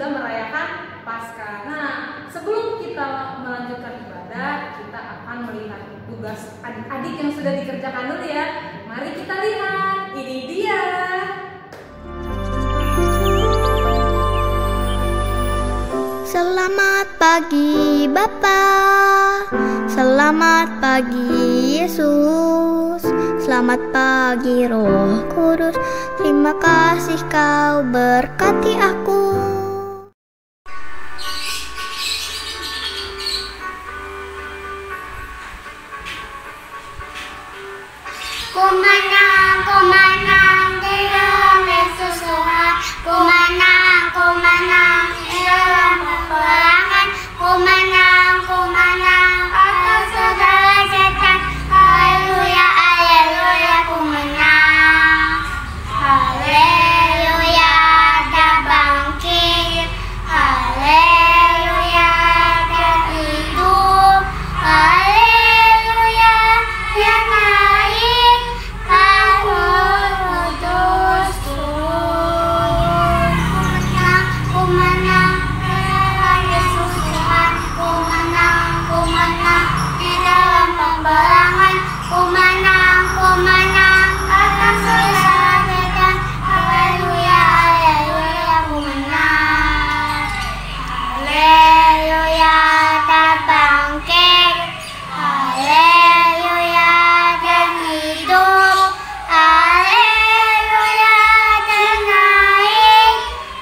sudah merayakan Paskah. Nah, sebelum kita melanjutkan ibadah, kita akan melihat tugas adik-adik yang sudah dikerjakan dulu ya. Mari kita lihat, ini dia. Selamat pagi Bapa, selamat pagi Yesus, selamat pagi Roh Kudus, terima kasih Kau berkati aku. Ku menang di dalam Yesus Tuhan. Ku menang di dalam peperangan. Ku menang atas segala setan. Haleluya, haleluya, ku menang. Haleluya, dia bangkit. Haleluya, dia hidup. Haleluya, dia naik. Kudus turun. Ku menang dalam Yesus Tuhan. Ku menang di dalam peperangan. Ku menang atas segala setan. Haleluya, haleluya, ku menang. Haleluya, dia bangkit. Haleluya, dia hidup. Haleluya, dia naik.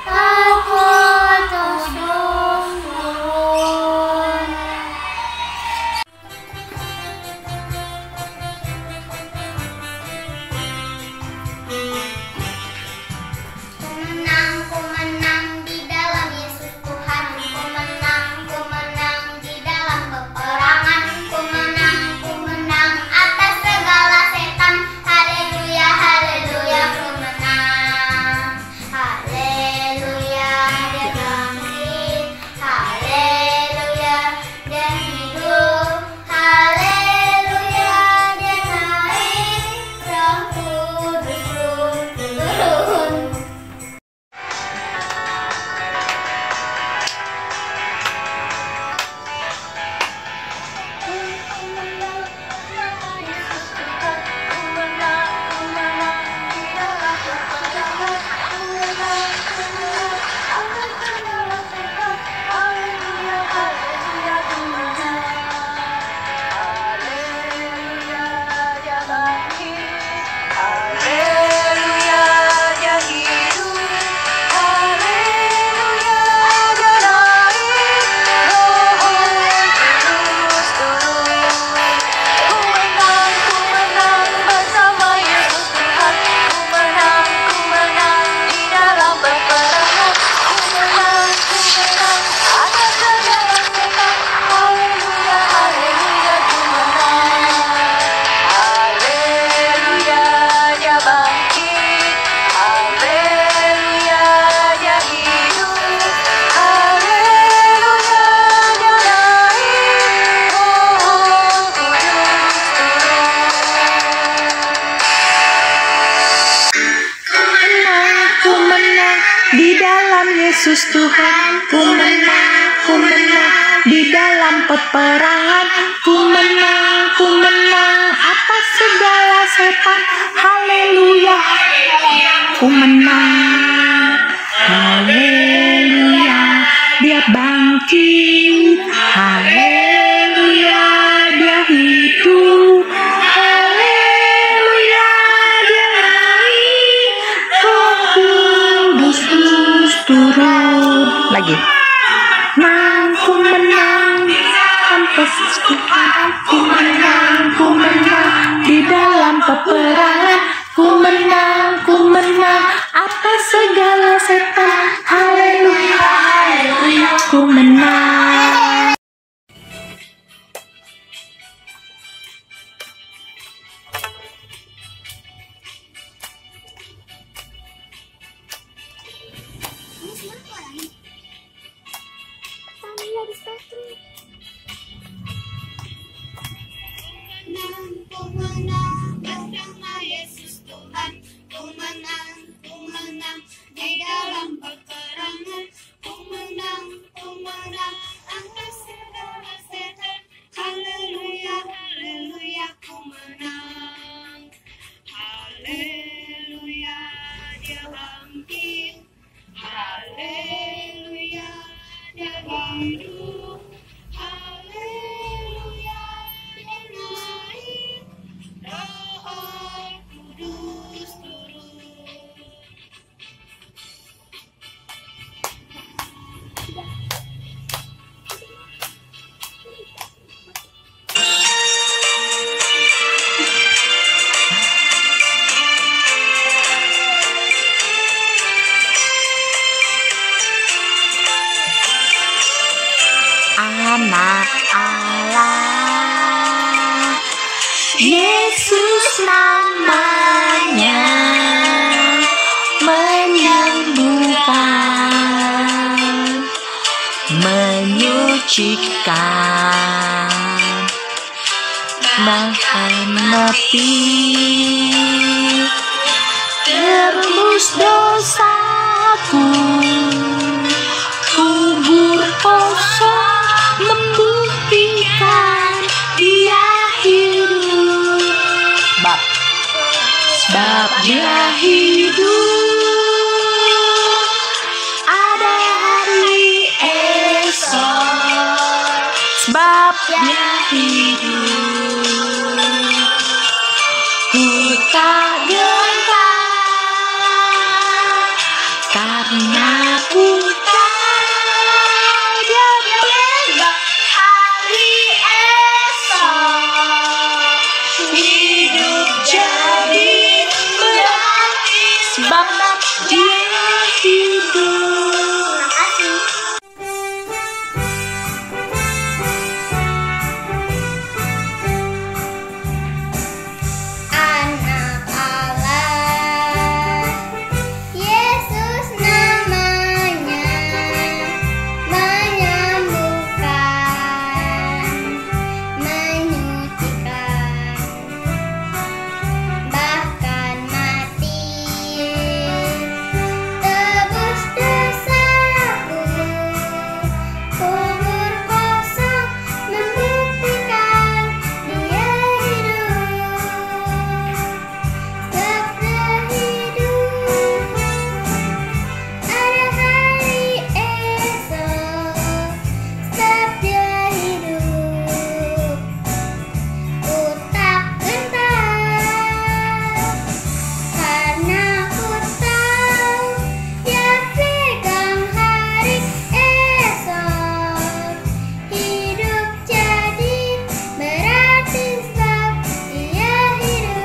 Roh Kudus turun. Ku menang di dalam Yesus Tuhan. Ku menang di dalam peperangan. Ku menang atas segala setan. Haleluya, haleluya, ku menang. Haleluya, dia bangkit. Haleluya, dia hidup. Haleluya, dia naik. Roh Kudus turun. Di dalam Yesus Tuhan. Ku menang di dalam peperangan. Ku menang atas segala setan. Haleluya, ku menang. Haleluya, dia bangkit. Haleluya, dia hidup. Haleluya, dia naik. Roh Kudus turun. Lagi. Ku menang Yesus Tuhan. Ku menang di dalam peperangan. Ku menang atas segala setan. Haleluya, haleluya, ku menang. Ku menang bersama Yesus Tuhan. Ku menang di dalam peperangan. Ku menang menyucikan, bahkan mati, tebus dosaku. Kubur kosong membuktikan Dia hidup. Sebab Dia hidup, ada hari esok. Sebab Dia hidup, ku tak gentar, karena ku tahu Dia pegang hari esok. Hidup jadi berarti sebab Dia hidup. Anak Allah, Yesus namanya, menyembuhkan, menyucikan, bahkan mati, tebus dosaku. Kubur kosong membuktikan Dia hidup. Sabda hidup, ada hari esok. Sabda hidup, ku tak gentar, karena ku tahu Dia pegang hari esok. Hidup jadi berarti sebab Dia hidup.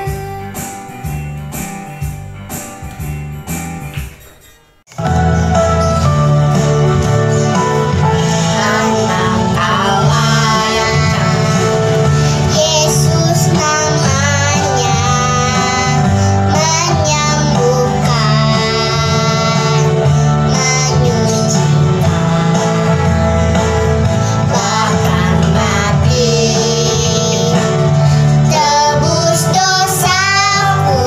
Anak Allah yang Yesus namanya, menyembuhkan, menyucikan, bahkan mati, tebus dosaku.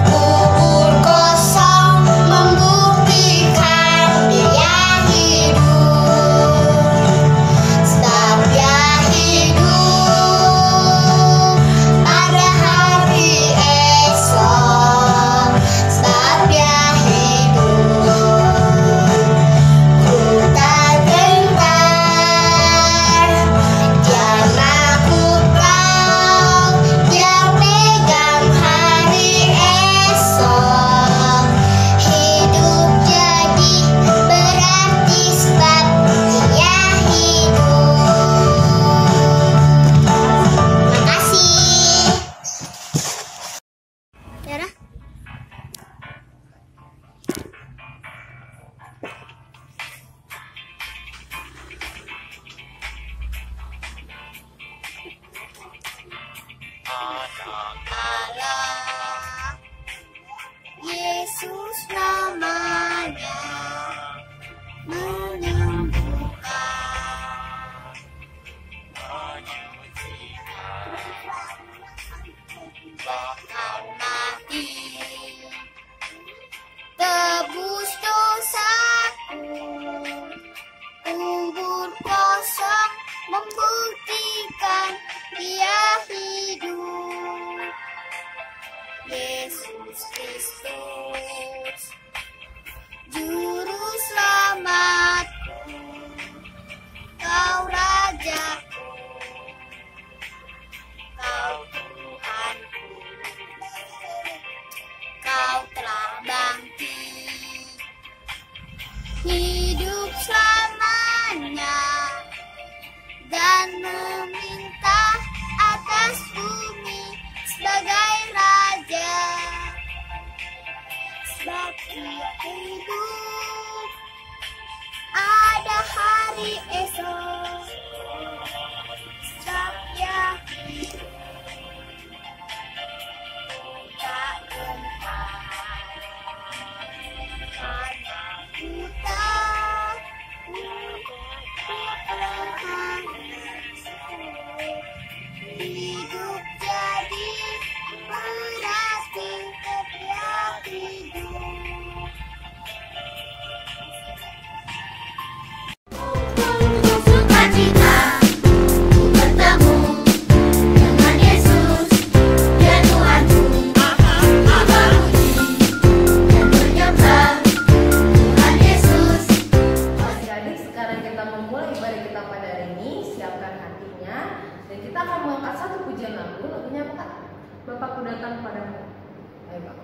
Kubur kosong membuktikan Dia hidup. Sebab Dia hidup, ada hari esok. Sebab Dia hidup, ku tak gentar, karena ku tahu Dia pegang hari esok. Hidup jadi berarti sebab Dia hidup. Makasih. Yara. Allah, Yesus namanya, menyembuhkan, bahkan mati, tebus dosaku. Kubur kosong membuktikan Dia hidup. Yesus Kristus, Juru Selamatku, Kau Rajaku, Kau Tuhanku. Kau telah bangkit, hidup selamanya, dan meminta atas bumi sebagai Raja. Sebab Dia hidup, ada hari esok. Sebab Dia hidup, tak gentar, karena ku tahu Bapa ku datang padamu. Ayo Pak.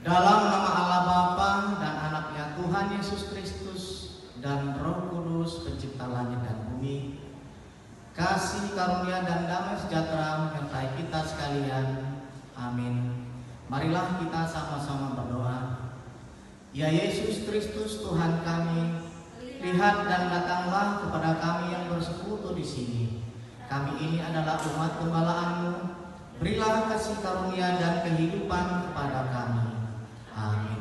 Dalam nama Allah Bapa dan Anaknya Tuhan Yesus Kristus dan Roh Kudus pencipta langit dan bumi, kasih karunia dan damai sejahtera menyertai kita sekalian. Amin. Marilah kita sama-sama berdoa. Ya Yesus Kristus Tuhan kami, lihat dan datanglah kepada kami yang bersekutu di sini. Kami ini adalah umat gembala-Mu. Berilah kasih karunia dan kehidupan kepada kami. Amin.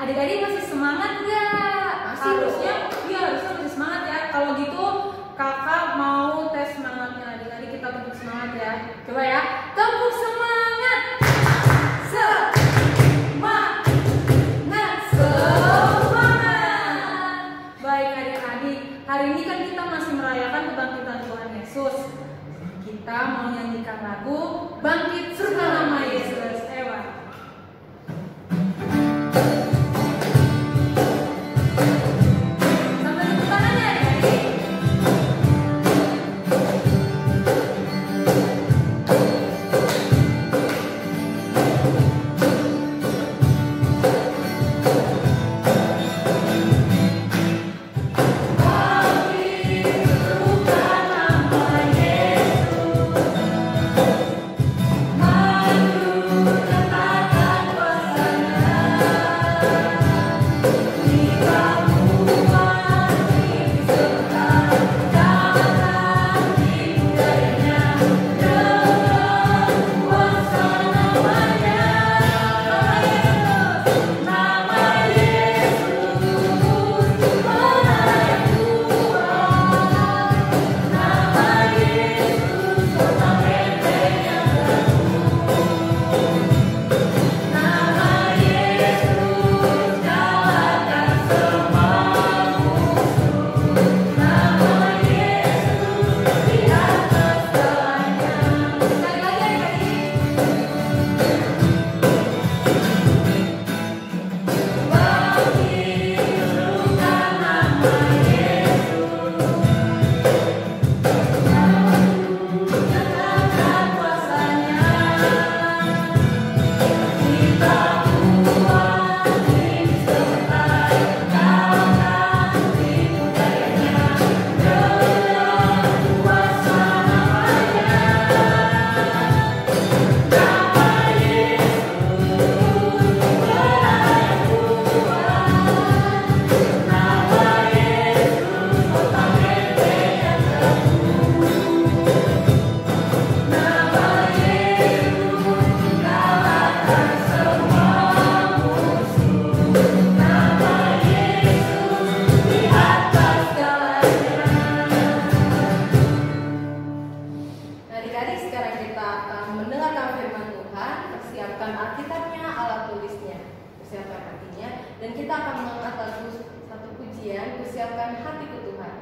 Adik-adik masih semangat nggak? Harusnya masih semangat ya. Kalau gitu kakak mau tes semangatnya adik-adik, kita tepuk semangat ya. Coba ya, tepuk semangat. Semangat. Baik adik-adik, hari ini kan kita masih merayakan kebangkitan Tuhan Yesus. Kita mau nyanyikan lagu Bangkit Surga Nama Yesus. Ewa. Maju Alkitabnya, alat tulisnya. Persiapkan hatinya, dan kita akan mengangkat lagu satu pujian, Persiapkan Hatiku Tuhan.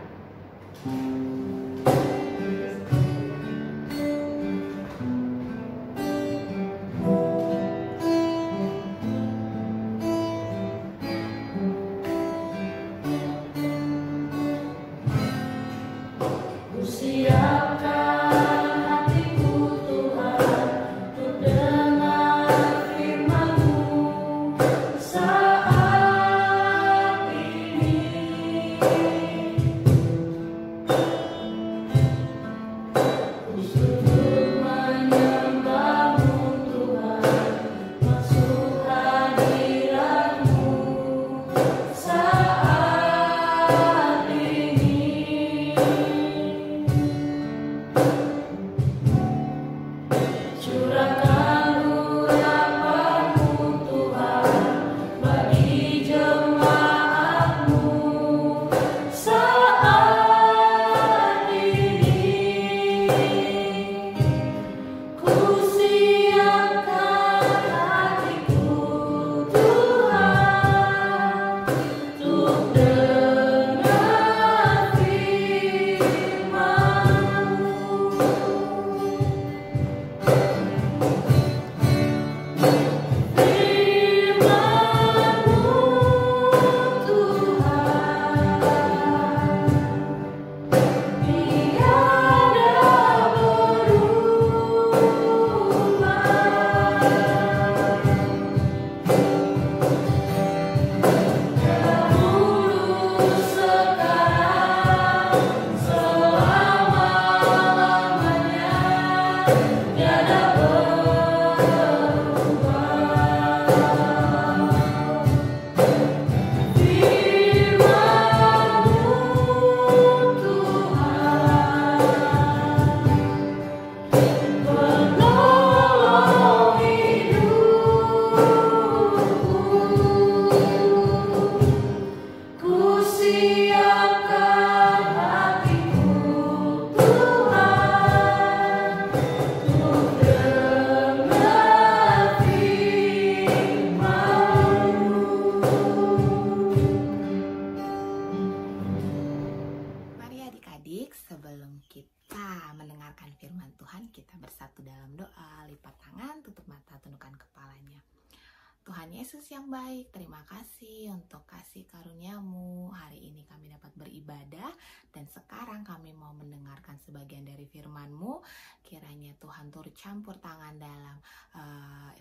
Tuhan Yesus yang baik, terima kasih untuk kasih karunia-Mu. Hari ini kami dapat beribadah dan sekarang kami mau mendengarkan sebagian dari firman-Mu. Kiranya Tuhan turut campur tangan dalam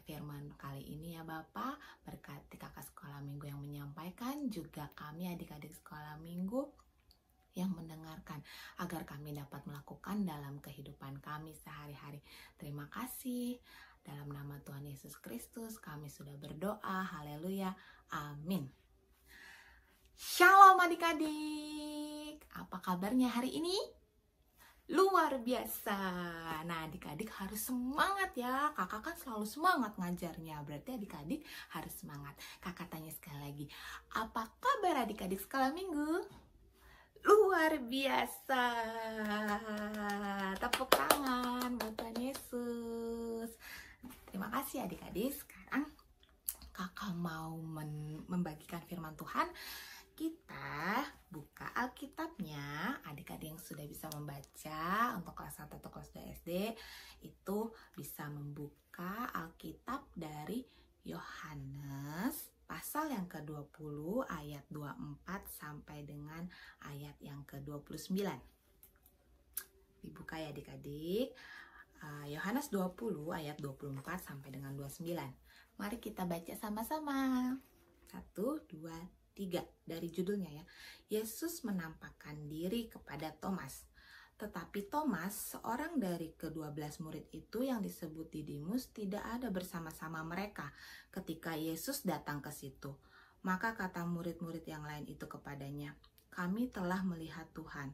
firman kali ini ya Bapak. Berkati kakak sekolah minggu yang menyampaikan, juga kami adik-adik sekolah minggu yang mendengarkan, agar kami dapat melakukan dalam kehidupan kami sehari-hari. Terima kasih. Dalam nama Tuhan Yesus Kristus kami sudah berdoa. Haleluya. Amin. Shalom adik-adik. Apa kabarnya hari ini? Luar biasa. Nah, adik-adik harus semangat ya. Kakak kan selalu semangat ngajarnya. Berarti adik-adik harus semangat. Kakak tanya sekali lagi. Apa kabar adik-adik sekolah minggu? Luar biasa. Tepuk tangan buat Tuhan Yesus. Terima kasih adik-adik. Sekarang kakak mau membagikan firman Tuhan. Kita buka Alkitabnya. Adik-adik yang sudah bisa membaca untuk kelas 1 atau kelas 2 SD itu bisa membuka Alkitab dari Yohanes pasal yang ke-20 ayat 24 sampai dengan ayat yang ke-29. Dibuka ya adik-adik. Yohanes 20 ayat 24 sampai dengan 29. Mari kita baca sama-sama. 1, 2, 3. Dari judulnya ya. Yesus menampakkan diri kepada Thomas. Tetapi Thomas, seorang dari ke-12 murid itu yang disebut Didimus, tidak ada bersama-sama mereka ketika Yesus datang ke situ. Maka kata murid-murid yang lain itu kepadanya, "Kami telah melihat Tuhan."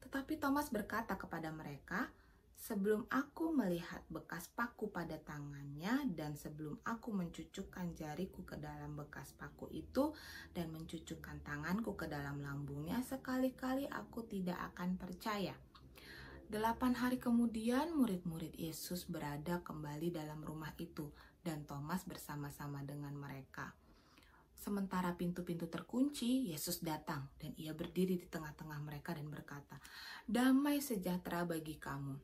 Tetapi Thomas berkata kepada mereka, "Sebelum aku melihat bekas paku pada tangannya dan sebelum aku mencucukkan jariku ke dalam bekas paku itu dan mencucukkan tanganku ke dalam lambungnya, sekali-kali aku tidak akan percaya." 8 hari kemudian murid-murid Yesus berada kembali dalam rumah itu dan Thomas bersama-sama dengan mereka. Sementara pintu-pintu terkunci, Yesus datang dan ia berdiri di tengah-tengah mereka dan berkata, "Damai sejahtera bagi kamu."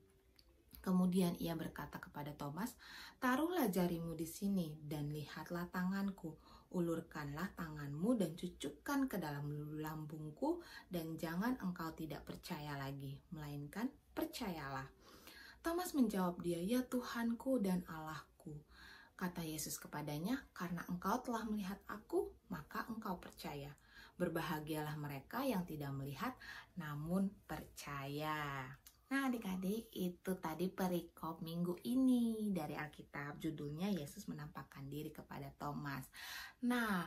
Kemudian ia berkata kepada Thomas, "Taruhlah jarimu di sini dan lihatlah tanganku. Ulurkanlah tanganmu dan cucukkan ke dalam lambungku, dan jangan engkau tidak percaya lagi, melainkan percayalah." Thomas menjawab dia, "Ya Tuhanku dan Allahku." Kata Yesus kepadanya, "Karena engkau telah melihat aku, maka engkau percaya. Berbahagialah mereka yang tidak melihat, namun percaya." Nah adik-adik, itu tadi perikop minggu ini dari Alkitab. Judulnya Yesus menampakkan diri kepada Thomas. Nah,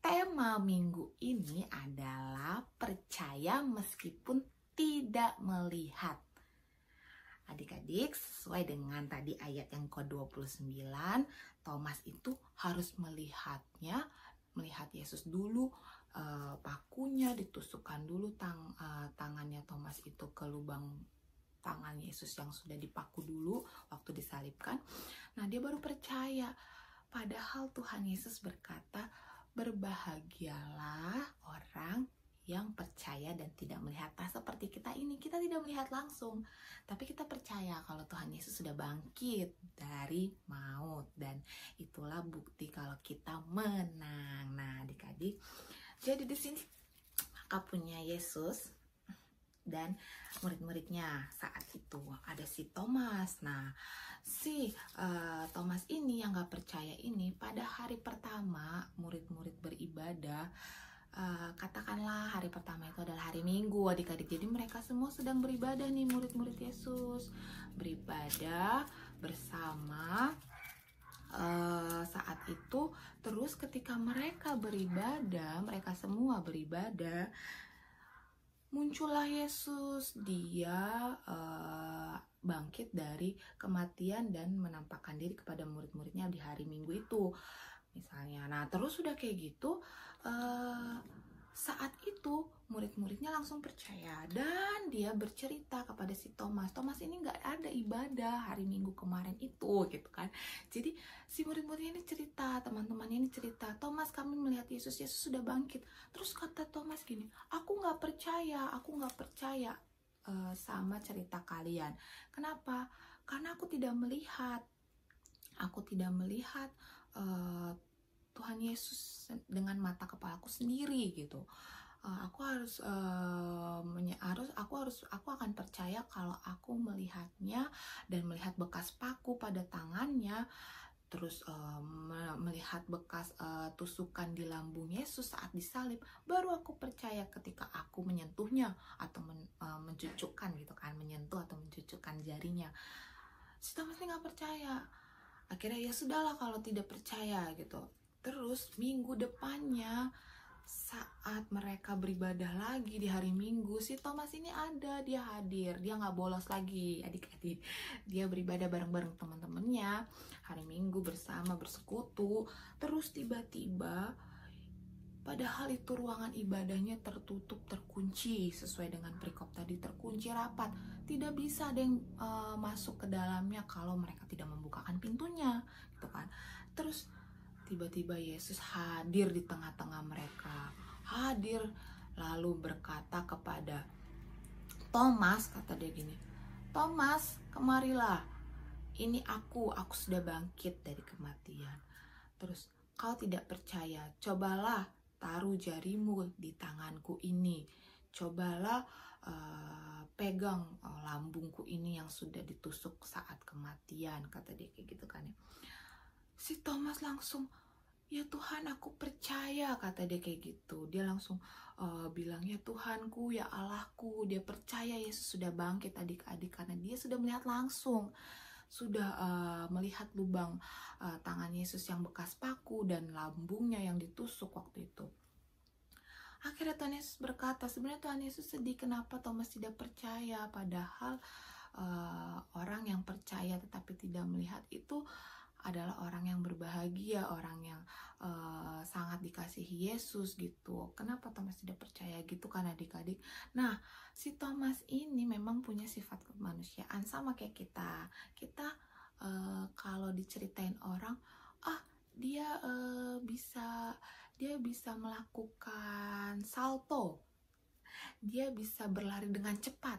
tema minggu ini adalah percaya meskipun tidak melihat. Adik-adik, sesuai dengan tadi ayat yang ke-29, Thomas itu harus melihat Yesus dulu, pakunya ditusukkan dulu tangannya Thomas itu ke lubang tangan Yesus yang sudah dipaku dulu waktu disalibkan. Nah, dia baru percaya. Padahal Tuhan Yesus berkata, "Berbahagialah orang yang percaya dan tidak melihat." Nah, seperti kita ini, kita tidak melihat langsung, tapi kita percaya kalau Tuhan Yesus sudah bangkit dari maut, dan itulah bukti kalau kita menang. Nah, adik-adik, jadi di sini maka punya Yesus dan murid-muridnya saat itu ada si Thomas. Nah, si Thomas ini yang gak percaya ini, pada hari pertama murid-murid beribadah, katakanlah hari pertama itu adalah hari Minggu, adik-adik. Jadi mereka semua sedang beribadah nih, murid-murid Yesus beribadah bersama saat itu. Terus ketika mereka beribadah, mereka semua beribadah, muncullah Yesus. Dia bangkit dari kematian dan menampakkan diri kepada murid-muridnya di hari Minggu itu misalnya. Nah, terus sudah kayak gitu, saat itu murid-muridnya langsung percaya, dan dia bercerita kepada si Thomas. Thomas ini nggak ada ibadah hari Minggu kemarin itu, gitu kan. Jadi si murid-muridnya ini cerita, teman-temannya ini cerita, "Thomas, kami melihat Yesus sudah bangkit." Terus kata Thomas gini, aku nggak percaya sama cerita kalian. Kenapa? Karena aku tidak melihat Tuhan Yesus dengan mata kepalaku sendiri gitu. Aku akan percaya kalau aku melihatnya dan melihat bekas paku pada tangannya, terus melihat bekas tusukan di lambung Yesus saat disalib, baru aku percaya ketika aku menyentuhnya atau mencucukkan gitu kan, menyentuh atau mencucukkan jarinya. Si Thomas ini nggak percaya. Akhirnya ya sudahlah kalau tidak percaya gitu. Terus minggu depannya saat mereka beribadah lagi di hari Minggu, si Thomas ini ada, dia hadir, dia nggak bolos lagi, adik-adik. Dia beribadah bareng-bareng teman-temannya hari Minggu bersama, bersekutu. Terus tiba-tiba, padahal itu ruangan ibadahnya tertutup, terkunci, sesuai dengan perikop tadi, terkunci rapat, tidak bisa ada yang masuk ke dalamnya kalau mereka tidak membukakan pintunya, gitu kan. Terus tiba-tiba Yesus hadir di tengah-tengah mereka, hadir lalu berkata kepada Thomas, kata dia gini, "Thomas, kemarilah, ini aku sudah bangkit dari kematian. Terus kau tidak percaya, cobalah taruh jarimu di tanganku ini, cobalah pegang lambungku ini yang sudah ditusuk saat kematian," kata dia kayak gitu kan ya. Si Thomas langsung, "Ya Tuhan, aku percaya," kata dia kayak gitu. Dia langsung bilang, "Ya Tuhanku, ya Allahku." Dia percaya Yesus sudah bangkit, adik-adik, karena dia sudah melihat langsung, sudah melihat lubang tangan Yesus yang bekas paku dan lambungnya yang ditusuk waktu itu. Akhirnya Tuhan Yesus berkata, sebenarnya Tuhan Yesus sedih kenapa Thomas tidak percaya, padahal orang yang percaya tetapi tidak melihat itu adalah orang yang berbahagia, orang yang sangat dikasihi Yesus gitu. Kenapa Thomas tidak percaya gitu kan adik-adik? Nah, si Thomas ini memang punya sifat kemanusiaan sama kayak kita. Kita kalau diceritain orang, dia bisa melakukan salto, dia bisa berlari dengan cepat.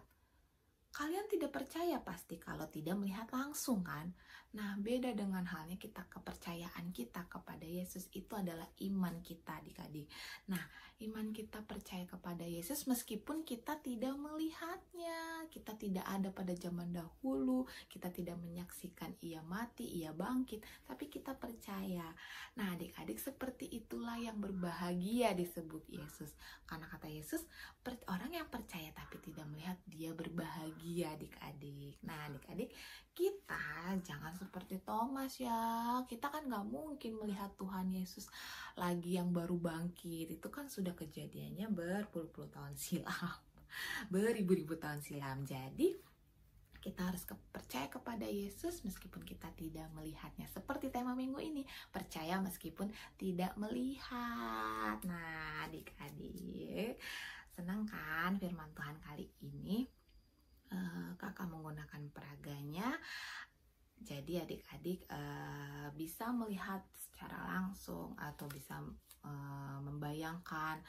Kalian tidak percaya pasti kalau tidak melihat langsung kan? Nah, beda dengan halnya kita, kepercayaan kita kepada Yesus itu adalah iman kita, adik-adik. Nah, iman kita percaya kepada Yesus meskipun kita tidak melihatnya, kita tidak ada pada zaman dahulu, kita tidak menyaksikan ia mati, ia bangkit, tapi kita percaya. Nah, adik-adik, seperti itulah yang berbahagia disebut Yesus. Karena kata Yesus, orang yang percaya tapi tidak melihat, dia berbahagia, adik-adik. Nah, adik-adik, kita jangan seperti Thomas ya. Kita kan gak mungkin melihat Tuhan Yesus lagi yang baru bangkit. Itu kan sudah kejadiannya berpuluh-puluh tahun silam, beribu-ribu tahun silam. Jadi kita harus percaya kepada Yesus meskipun kita tidak melihatnya. Seperti tema minggu ini, percaya meskipun tidak melihat. Nah, adik-adik, senang kan firman Tuhan kali ini? Kakak menggunakan peraganya, jadi adik-adik bisa melihat secara langsung atau bisa membayangkan,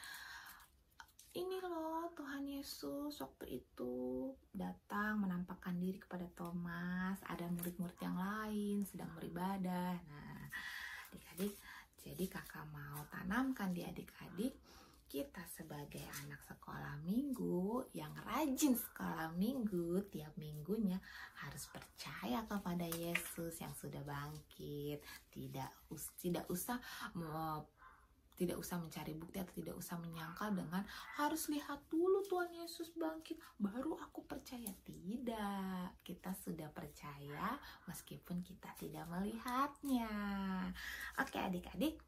ini loh Tuhan Yesus waktu itu datang menampakkan diri kepada Thomas, ada murid-murid yang lain sedang beribadah. Nah, adik-adik, jadi kakak mau tanamkan di adik-adik, kita sebagai anak sekolah minggu yang rajin sekolah minggu, tiap minggunya harus percaya kepada Yesus yang sudah bangkit. Tidak usah mencari bukti atau tidak usah menyangkal dengan harus lihat dulu Tuhan Yesus bangkit baru aku percaya. Tidak, kita sudah percaya meskipun kita tidak melihatnya. Oke adik-adik,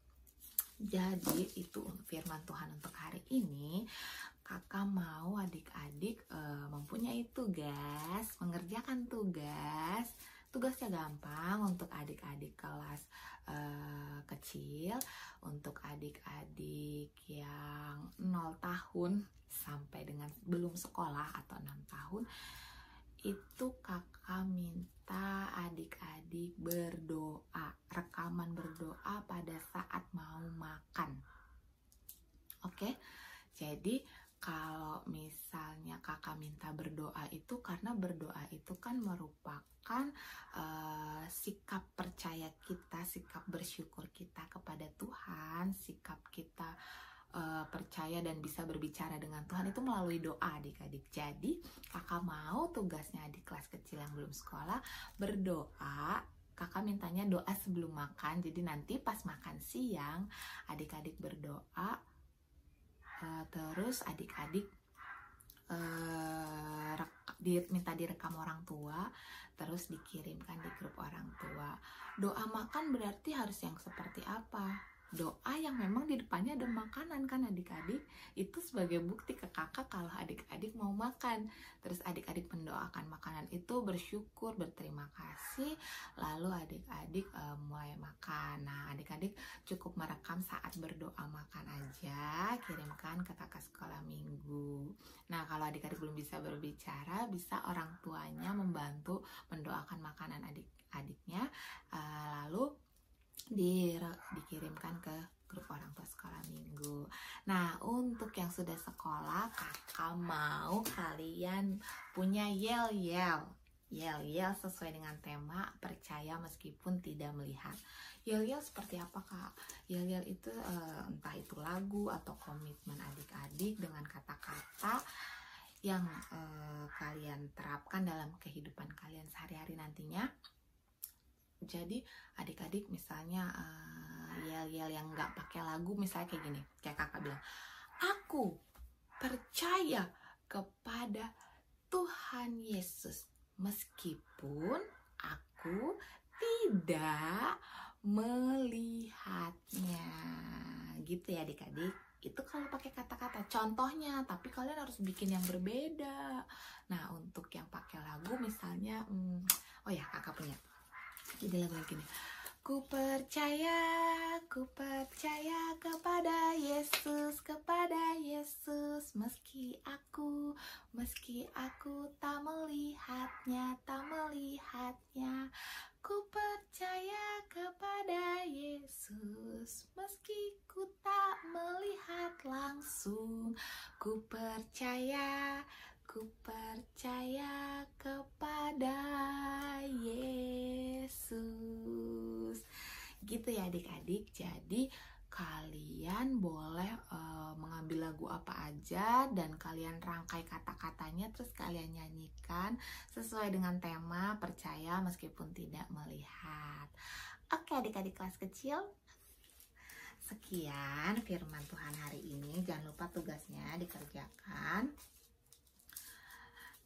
jadi itu firman Tuhan untuk hari ini. Kakak mau adik-adik mempunyai tugas, mengerjakan tugas. Tugasnya gampang untuk adik-adik kelas kecil, untuk adik-adik yang 0 tahun sampai dengan belum sekolah atau 6 tahun. Itu kakak minta adik-adik berdoa, rekaman berdoa pada saat mau makan. Oke, jadi kalau misalnya kakak minta berdoa itu karena berdoa itu kan merupakan sikap percaya kita, sikap bersyukur kita kepada Tuhan, sikap kita percaya dan bisa berbicara dengan Tuhan itu melalui doa adik-adik. Jadi kakak mau tugasnya adik kelas kecil yang belum sekolah berdoa. Kakak mintanya doa sebelum makan. Jadi nanti pas makan siang adik-adik berdoa, terus adik-adik minta direkam orang tua, terus dikirimkan di grup orang tua. Doa makan berarti harus yang seperti apa? Doa yang memang di depannya ada makanan kan adik-adik. Itu sebagai bukti ke kakak kalau adik-adik mau makan. Terus adik-adik mendoakan makanan itu, bersyukur, berterima kasih, lalu adik-adik mulai makan. Nah adik-adik cukup merekam saat berdoa makan aja, kirimkan ke kakak sekolah minggu. Nah kalau adik-adik belum bisa berbicara, bisa orang tuanya membantu mendoakan makanan adik-adiknya, lalu dikirimkan ke grup orang tua sekolah minggu. Nah untuk yang sudah sekolah, kakak mau kalian punya yel-yel sesuai dengan tema percaya meskipun tidak melihat. Yel-yel seperti apa kak? Yel-yel itu entah itu lagu atau komitmen adik-adik dengan kata-kata yang kalian terapkan dalam kehidupan kalian sehari-hari nantinya. Jadi adik-adik misalnya yel-yel yang nggak pakai lagu, misalnya kayak gini, kayak kakak bilang, aku percaya kepada Tuhan Yesus meskipun aku tidak melihatnya. Gitu ya adik-adik. Itu kalau pakai kata-kata contohnya, tapi kalian harus bikin yang berbeda. Nah untuk yang pakai lagu misalnya, oh ya kakak punya. Jadi lagu gini, ku percaya kepada Yesus, meski aku tak melihatnya, Ku percaya kepada Yesus meski ku tak melihat langsung. Ku percaya kepada Yesus. Gitu ya adik-adik. Jadi kalian boleh mengambil lagu apa aja dan kalian rangkai kata-katanya, terus kalian nyanyikan sesuai dengan tema percaya meskipun tidak melihat. Oke adik-adik kelas kecil, sekian firman Tuhan hari ini. Jangan lupa tugasnya dikerjakan.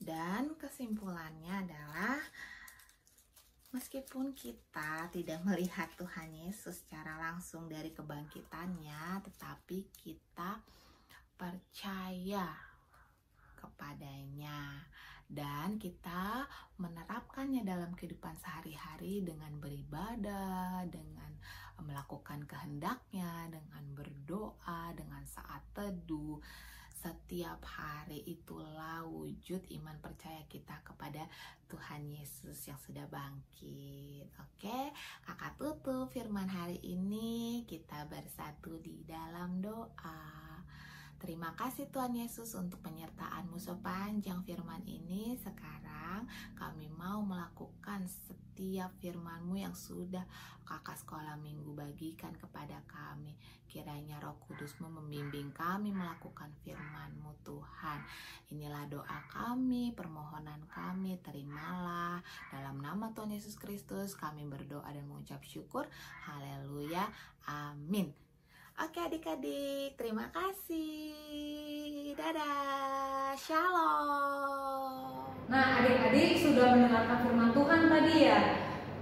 Dan kesimpulannya adalah meskipun kita tidak melihat Tuhan Yesus secara langsung dari kebangkitannya, tetapi kita percaya kepadanya dan kita menerapkannya dalam kehidupan sehari-hari dengan beribadah, dengan melakukan kehendaknya, dengan berdoa, dengan saat teduh. Setiap hari itulah wujud iman percaya kita kepada Tuhan Yesus yang sudah bangkit. Oke, kakak tutup firman hari ini. Kita bersatu di dalam doa. Terima kasih Tuhan Yesus untuk penyertaan-Mu sepanjang firman ini. Sekarang kami mau melakukan setiap firman-Mu yang sudah kakak sekolah minggu bagikan kepada kami. Kiranya Roh Kudus-Mu membimbing kami melakukan firman-Mu Tuhan. Inilah doa kami, permohonan kami, terimalah. Dalam nama Tuhan Yesus Kristus kami berdoa dan mengucap syukur. Haleluya, amin. Oke adik-adik, terima kasih. Dadah, shalom. Nah, adik-adik sudah mendengarkan firman Tuhan tadi ya.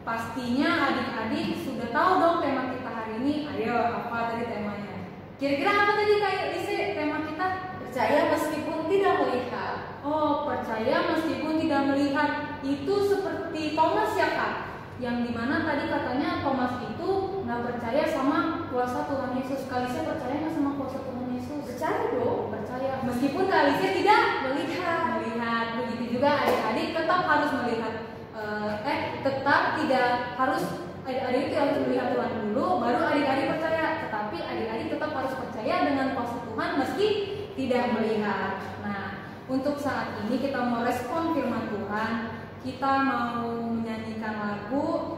Pastinya adik-adik sudah tahu dong tema kita hari ini. Ayo, apa tadi temanya? Kira-kira apa tadi Kak Lise tema kita? Percaya meskipun tidak melihat. Oh, percaya meskipun tidak melihat. Itu seperti Thomas ya Kak? Yang dimana tadi katanya Thomas itu nggak percaya sama kuasa Tuhan Yesus. Kak Lise percaya nggak sama kuasa Tuhan Yesus? Percaya dong. Percaya. Meskipun Kak Lise tidak melihat. Begitu juga adik-adik tetap harus melihat. Tetap tidak harus adik-adik itu harus melihat Tuhan dulu, baru adik-adik percaya. Tetapi adik-adik tetap harus percaya dengan kuasa Tuhan meski tidak melihat. Nah, untuk saat ini kita mau respon firman Tuhan. Kita mau menyanyikan lagu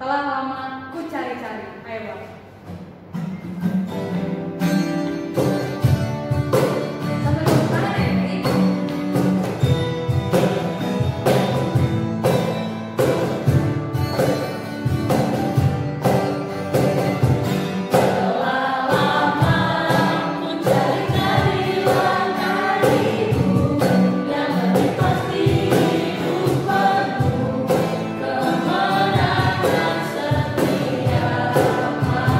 Telah Lama Ku Cari-Cari. Ayo Bang. Sampai tepuk tangan ya, adik. Kemenangan setiap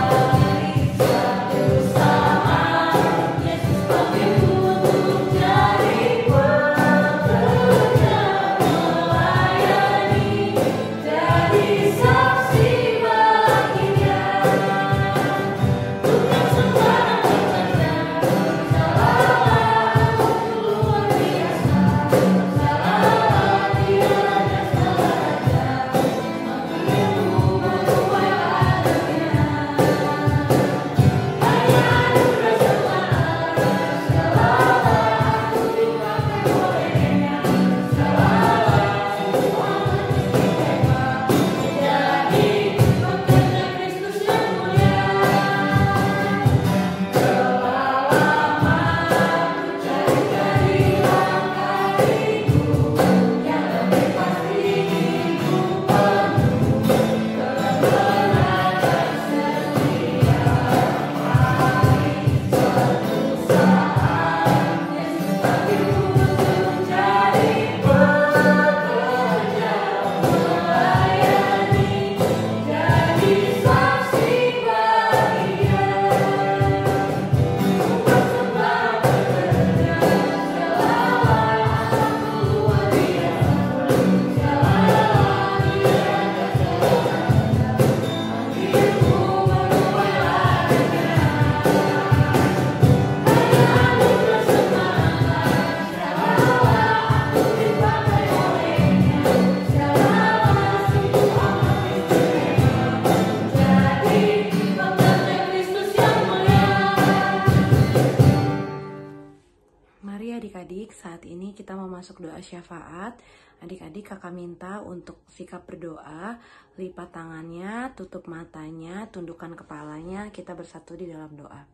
saat ini kita mau masuk doa syafaat. Adik-adik kakak minta untuk sikap berdoa, lipat tangannya, tutup matanya, tundukkan kepalanya, kita bersatu di dalam doa.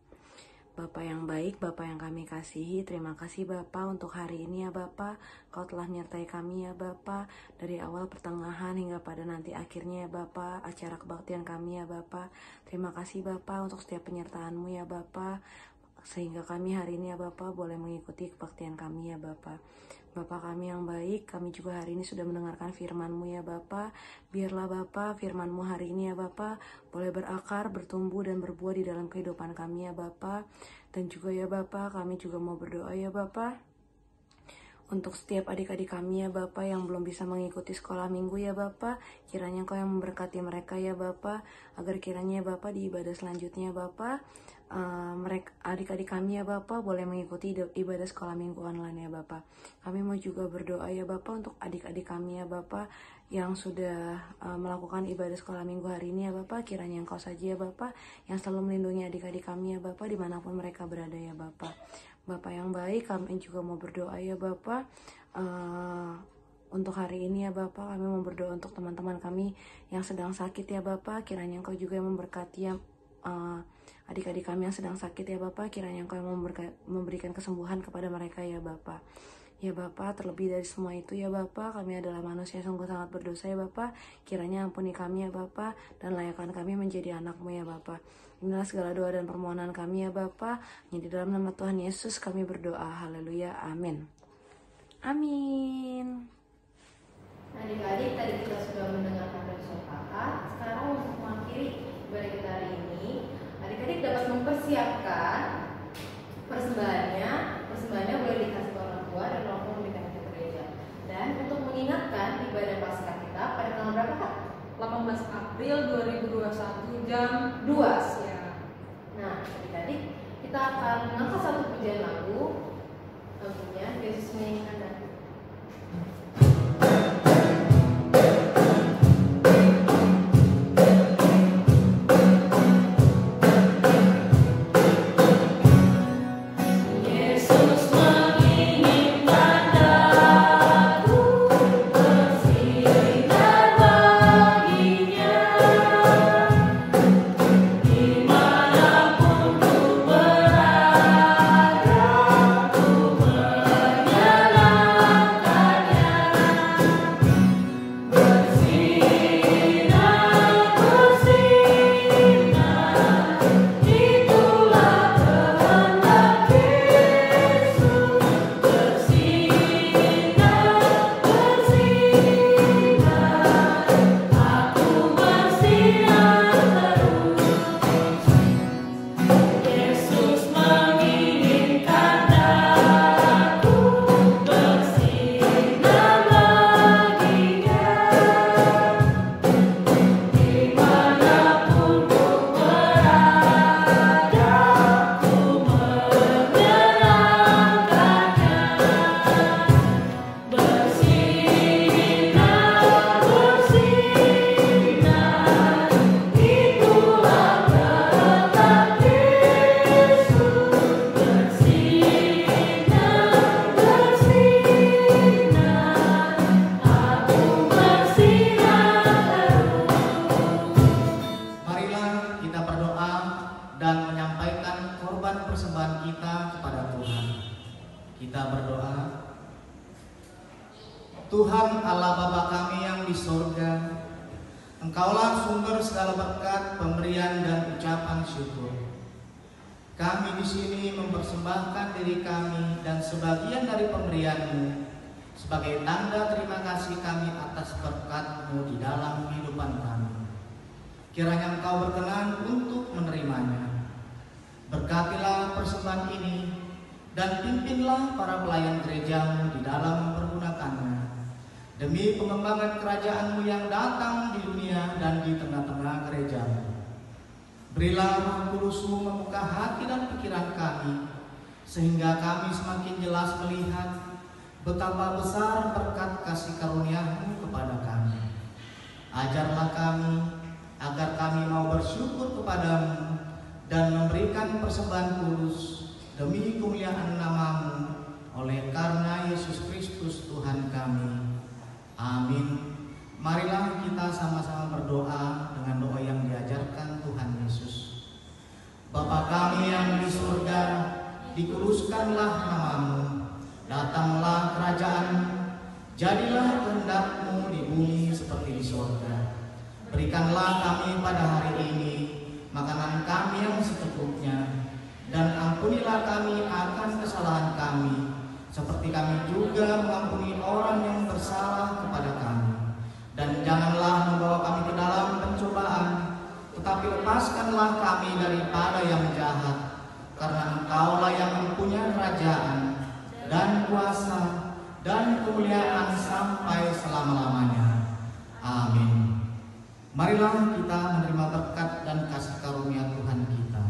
Bapa yang baik, Bapa yang kami kasihi, terima kasih Bapa untuk hari ini ya Bapa. Kau telah menyertai kami ya Bapa, dari awal pertengahan hingga pada nanti akhirnya ya Bapa, acara kebaktian kami ya Bapa. Terima kasih Bapa untuk setiap penyertaan-Mu ya Bapa, sehingga kami hari ini ya Bapa boleh mengikuti kebaktian kami ya Bapa. Bapa kami yang baik, kami juga hari ini sudah mendengarkan firman-Mu ya Bapa. Biarlah Bapa firman-Mu hari ini ya Bapa boleh berakar, bertumbuh dan berbuah di dalam kehidupan kami ya Bapa. Dan juga ya Bapa, kami juga mau berdoa ya Bapa untuk setiap adik-adik kami ya Bapa yang belum bisa mengikuti sekolah minggu ya Bapa. Kiranya Engkau yang memberkati mereka ya Bapa, agar kiranya ya Bapa di ibadah selanjutnya Bapa, mereka adik-adik kami ya Bapa boleh mengikuti ibadah sekolah minggu online ya Bapa. Kami mau juga berdoa ya Bapa untuk adik-adik kami ya Bapa yang sudah melakukan ibadah sekolah minggu hari ini ya Bapa. Kiranya Engkau saja ya Bapa yang selalu melindungi adik-adik kami ya Bapa dimanapun mereka berada ya Bapa. Bapa yang baik, kami juga mau berdoa ya Bapa untuk hari ini ya Bapa. Kami mau berdoa untuk teman-teman kami yang sedang sakit ya Bapa. Kiranya Engkau juga yang memberkati ya adik-adik kami yang sedang sakit ya Bapa. Kiranya Engkau yang memberikan kesembuhan kepada mereka ya Bapa. Ya Bapa, terlebih dari semua itu ya Bapa, kami adalah manusia sungguh sangat berdosa ya Bapa. Kiranya ampuni kami ya Bapa, dan layakkan kami menjadi anak-Mu ya Bapa. Inilah segala doa dan permohonan kami ya Bapa. Di dalam nama Tuhan Yesus kami berdoa. Haleluya. Amin. Amin. Adik-adik, tadi kita sudah mendengarkan doa syafaat. Sekarang untuk mengakhiri ibadah kita hari ini, adik-adik dapat mempersiapkan persembahannya. Persembahannya boleh dikasih ke orang tua dan orang tua memberikan ke gereja. Dan untuk mengingatkan ibadah Paskah kita pada tanggal berapa Kak? 18 April 2021 jam 2 siang. Nah, adik-adik, kita akan mengangkat satu pujian lagu. Lagunya Yesus menyanyikan dan Tuhan Allah Bapa kami yang di sorga, Engkaulah sumber segala berkat, pemberian dan ucapan syukur. Kami di sini mempersembahkan diri kami dan sebagian dari pemberian-Mu sebagai tanda terima kasih kami atas berkat-Mu di dalam kehidupan kami. Kiranya Engkau berkenan untuk menerimanya. Berkatilah persembahan ini dan pimpinlah para pelayan gereja-Mu di dalam mempergunakannya demi pengembangan kerajaan-Mu yang datang di dunia dan di tengah-tengah gereja-Mu. Berilah Roh Kudus-Mu membuka hati dan pikiran kami, sehingga kami semakin jelas melihat betapa besar berkat kasih karunia-Mu kepada kami. Ajarlah kami agar kami mau bersyukur kepadamu dan memberikan persembahan kudus demi kemuliaan nama-Mu oleh karena Yesus Kristus Tuhan kami. Amin. Marilah kita sama-sama berdoa dengan doa yang diajarkan Tuhan Yesus. Bapa kami yang di surga, dikuduskanlah namamu, datanglah kerajaan-Mu, jadilah kehendak-Mu di bumi seperti di surga. Berikanlah kami pada hari ini makanan kami yang secukupnya, dan ampunilah kami akan kesalahan kami, seperti kami juga mengampuni orang yang bersalah kepada kami. Dan janganlah membawa kami ke dalam pencobaan, tetapi lepaskanlah kami daripada yang jahat, karena Engkaulah yang mempunyai kerajaan dan kuasa dan kemuliaan sampai selama-lamanya. Amin. Marilah kita menerima berkat dan kasih karunia Tuhan kita.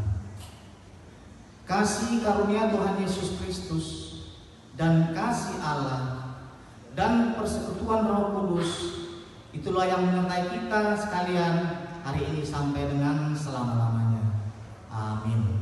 Kasih karunia Tuhan Yesus Kristus dan kasih Allah dan persekutuan Roh Kudus, itulah yang menyertai kita sekalian hari ini sampai dengan selama-lamanya. Amin.